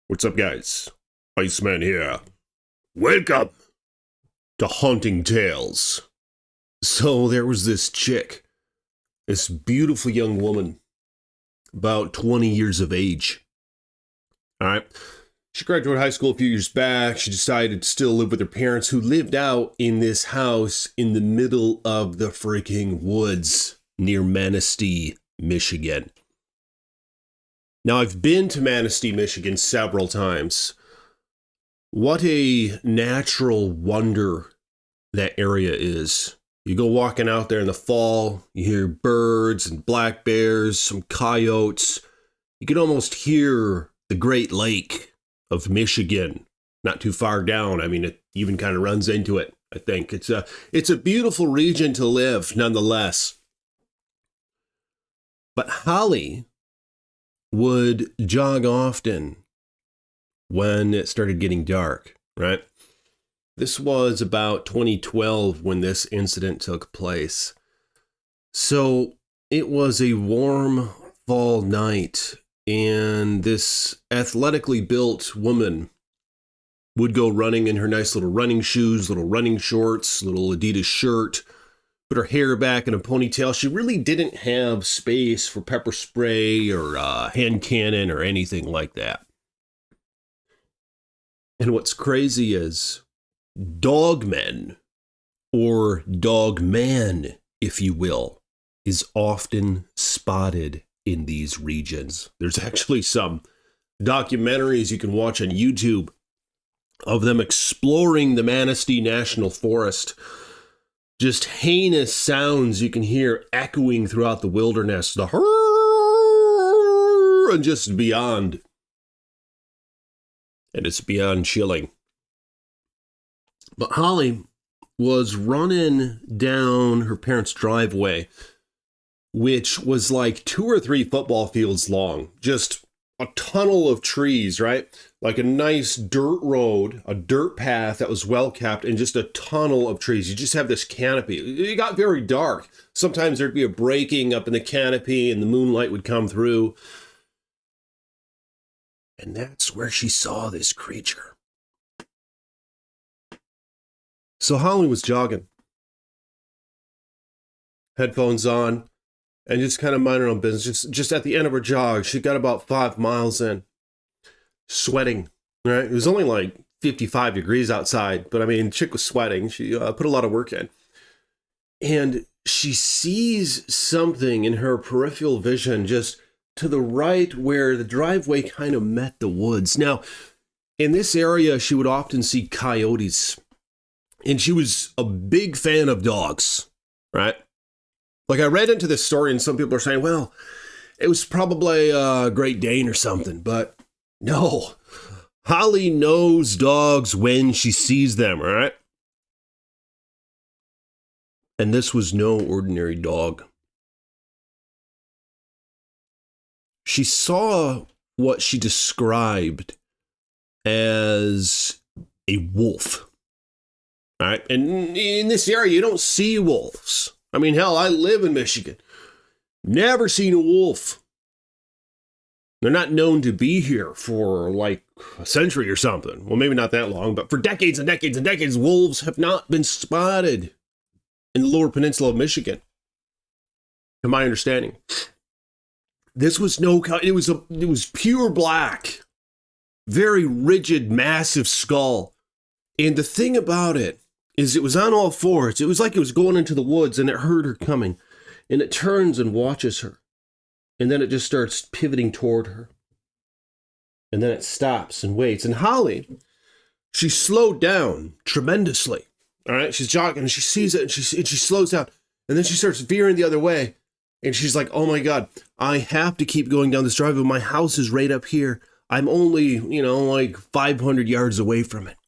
What's up, guys? Iceman here. Welcome to Haunting Tales. So there was this chick, this beautiful young woman, about 20 years of age. All right. She graduated high school a few years back. She decided to still live with her parents, who lived out in this house in the middle of the freaking woods near Manistee, Michigan. Now, I've been to Manistee, Michigan several times. What a natural wonder that area is. You go walking out there in the fall, you hear birds and black bears, some coyotes. You can almost hear the Great Lake of Michigan, not too far down. I mean, it even kind of runs into it, I think. It's a beautiful region to live, nonetheless. But Holly would jog often when it started getting dark, right? This was about 2012 when this incident took place. So it was a warm fall night, and this athletically built woman would go running in her nice little running shoes, little running shorts, little Adidas shirt, put her hair back in a ponytail. She really didn't have space for pepper spray or hand cannon or anything like that. And what's crazy is dogmen, or dogman, if you will, is often spotted in these regions. There's actually some documentaries you can watch on YouTube of them exploring the Manistee National Forest. Just heinous sounds you can hear echoing throughout the wilderness. The and just beyond. And it's beyond chilling. But Holly was running down her parents' driveway, which was like 2 or 3 football fields long. Just a tunnel of trees, right? Like a nice dirt road, a dirt path that was well kept, and just a tunnel of trees. You just have this canopy. It got very dark. Sometimes there'd be a breaking up in the canopy and the moonlight would come through. And that's where she saw this creature. So Holly was jogging, headphones on, and just kind of minding her own business. Just at the end of her jog, she got about 5 miles in, sweating, right? It was only like 55 degrees outside, but I mean, chick was sweating. She put a lot of work in. And she sees something in her peripheral vision just to the right where the driveway kind of met the woods. Now, in this area, she would often see coyotes. And she was a big fan of dogs, right? Like, I read into this story and some people are saying, well, it was probably a Great Dane or something. But no, Holly knows dogs when she sees them, all right? And this was no ordinary dog. She saw what she described as a wolf. All right. And in this area, you don't see wolves. I mean, hell, I live in Michigan. Never seen a wolf. They're not known to be here for like a century or something. Well, maybe not that long, but for decades and decades and decades, wolves have not been spotted in the lower peninsula of Michigan, to my understanding. This was it was pure black, very rigid, massive skull. And the thing about it is it was on all fours. It was like it was going into the woods and it heard her coming. And it turns and watches her. And then it just starts pivoting toward her. And then it stops and waits. And Holly, she slowed down tremendously. All right, she's jogging and she sees it and she slows down. And then she starts veering the other way. And she's like, oh my God, I have to keep going down this driveway. My house is right up here. I'm only, like 500 yards away from it.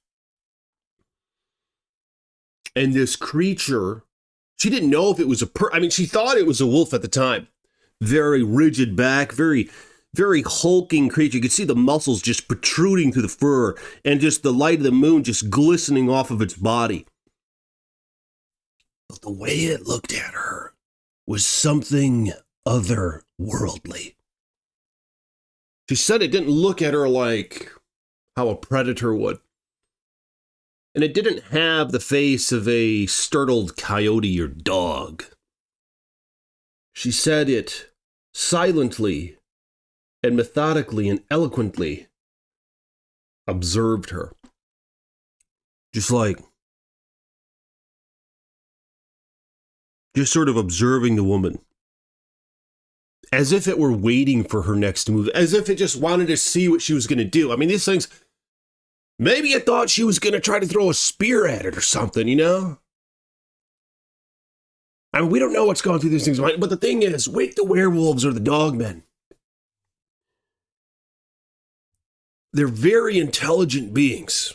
And this creature, she didn't know if it was she thought it was a wolf at the time. Very rigid back, very, very hulking creature. You could see the muscles just protruding through the fur and just the light of the moon just glistening off of its body. But the way it looked at her was something otherworldly. She said it didn't look at her like how a predator would. And it didn't have the face of a startled coyote or dog. She said it silently and methodically and eloquently observed her. Just sort of observing the woman. As if it were waiting for her next move. As if it just wanted to see what she was going to do. I mean, these things, maybe it thought she was going to try to throw a spear at it or something, you know? I mean, we don't know what's going through these things' mind, but the thing is, wake the werewolves or the dogmen. They're very intelligent beings,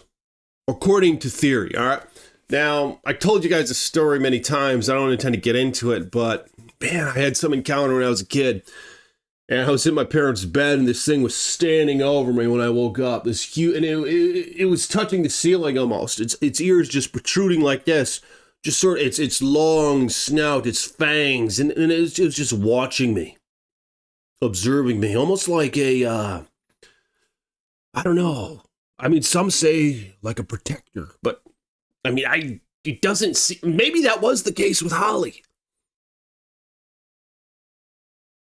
according to theory, all right? Now, I told you guys a story many times. I don't intend to get into it, but man, I had some encounter when I was a kid. And I was in my parents' bed, and this thing was standing over me when I woke up. This huge, and it was touching the ceiling almost. Its ears just protruding like this. Just sort of, its long snout, its fangs, and it was just watching me. Observing me, almost like a, I don't know. I mean, some say like a protector, but I mean, it doesn't see, maybe that was the case with Holly.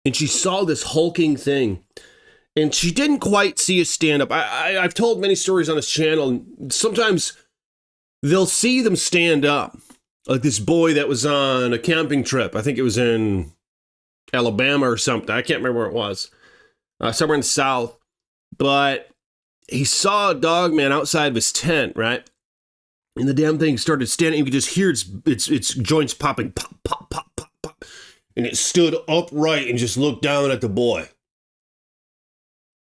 And she saw this hulking thing, and she didn't quite see us stand up. I've told many stories on this channel, and sometimes they'll see them stand up. Like this boy that was on a camping trip. I think it was in Alabama or something. I can't remember where it was. Somewhere in the South. But he saw a dog man outside of his tent, right? And the damn thing started standing. You could just hear its joints popping. Pop, pop, pop, pop, pop. And it stood upright and just looked down at the boy. It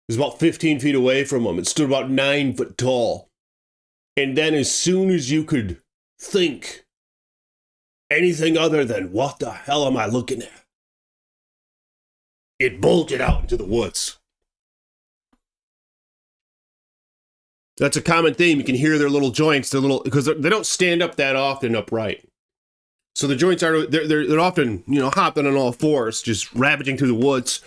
was about 15 feet away from him. It stood about 9 foot tall. And then as soon as you could think anything other than, what the hell am I looking at? It bolted out into the woods. That's a common theme. You can hear their little joints, because they don't stand up that often upright. So the joints they're often, hopping on all fours, just ravaging through the woods.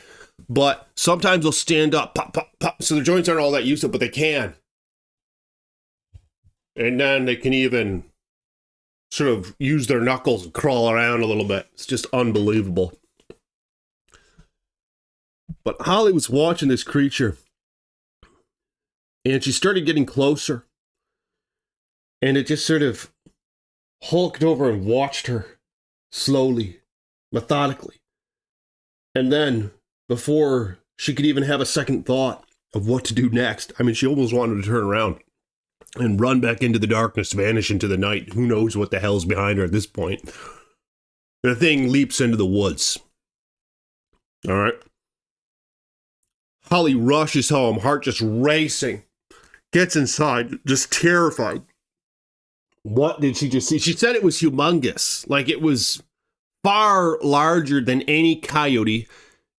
But sometimes they'll stand up, pop, pop, pop. So the joints aren't all that used to, but they can. And then they can even sort of use their knuckles and crawl around a little bit. It's just unbelievable. But Holly was watching this creature, and she started getting closer, and it just sort of hulked over and watched her slowly, methodically. And then, before she could even have a second thought of what to do next, I mean, she almost wanted to turn around and run back into the darkness, vanish into the night. Who knows what the hell's behind her at this point. The thing leaps into the woods. All right. Holly rushes home, heart just racing. Gets inside, just terrified. What did she just see? She said it was humongous. Like it was far larger than any coyote.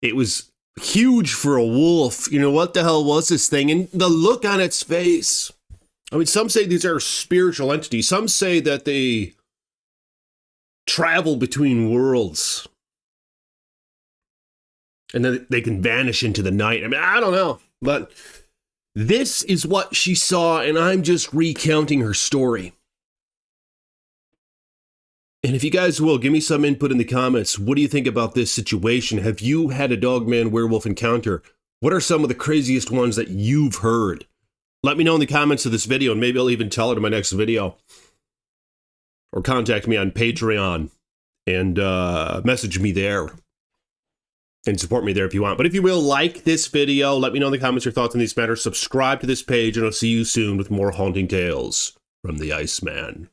It was huge for a wolf. What the hell was this thing? And the look on its face. I mean, some say these are spiritual entities. Some say that they travel between worlds. And then they can vanish into the night. I mean, I don't know. But this is what she saw, and I'm just recounting her story. And if you guys will, give me some input in the comments. What do you think about this situation? Have you had a dogman werewolf encounter? What are some of the craziest ones that you've heard? Let me know in the comments of this video, and maybe I'll even tell it in my next video. Or contact me on Patreon and message me there. And support me there if you want. But if you will, like this video, let me know in the comments your thoughts on these matters. Subscribe to this page, and I'll see you soon with more haunting tales from the Iceman.